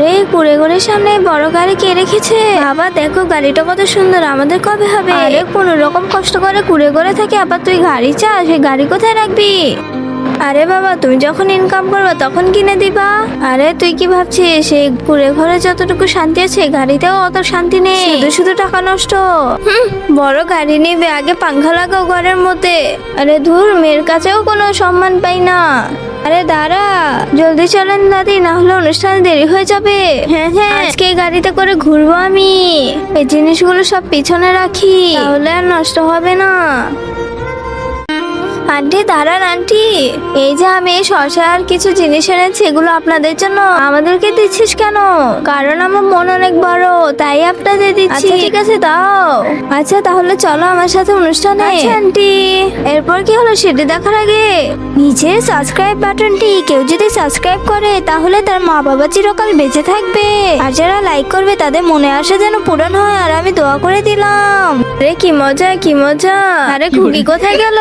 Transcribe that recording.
আরে কুড়ে ঘরের সামনে বড় গাড়ি কে রেখেছে? বাবা দেখো গাড়িটা কত সুন্দর, আমাদের কবে হবে? আরে কোন রকম কষ্ট করে কুড়ে ঘরে থাকে, আবার তুই গাড়ি চাস? সেই গাড়ি কোথায় রাখবি? আরে বাবা তুমি যখন ইনকাম করবে তখন কিনে দিবা। আরে তুই কি ভাবছিস সেই কুড়ে ঘরে যতটুকু শান্তি আছে গাড়িতেও অত শান্তি নেই, শুধু শুধু টাকা নষ্ট। বড় গাড়ি নিবে, আগে পাংখা লাগাও ঘরের মধ্যে। আরে ধুর, মেয়ের কাছেও কোনো সম্মান পাই না। আরে দাঁড়া, জলদি চলেন দাদি, না হলে অনুষ্ঠানে দেরি হয়ে যাবে। হ্যাঁ হ্যাঁ, আজকে এই গাড়িতে করে ঘুরবো আমি। এই জিনিসগুলো সব পিছনে রাখি, তাহলে আর নষ্ট হবে না। আন্টি দাঁড়ান আন্টি, এই যে আমি শসা আর কিছু জিনিস এনেছি, এগুলো আপনাদের জন্য। আমাদেরকে দিচ্ছিস কেন? কারণ আমার মন অনেক বড়, তাই আপনাদের দিচ্ছি। আচ্ছা ঠিক আছে দাও। আচ্ছা তাহলে চলো আমার সাথে অনুষ্ঠানে। আচ্ছা আন্টি। এরপর কি হলো সেটা দেখার আগে নিচে সাবস্ক্রাইব বাটনটি কেউ যদি সাবস্ক্রাইব করে তাহলে তার মা বাবা চিরকাল বেঁচে থাকবে, আর যারা লাইক করবে তাদের মনে আসা যেন পূরণ হয়। আর আমি দোয়া করে দিলাম। আরে কি মজা কি মজা। আরে ঘুগি কোথায় গেল?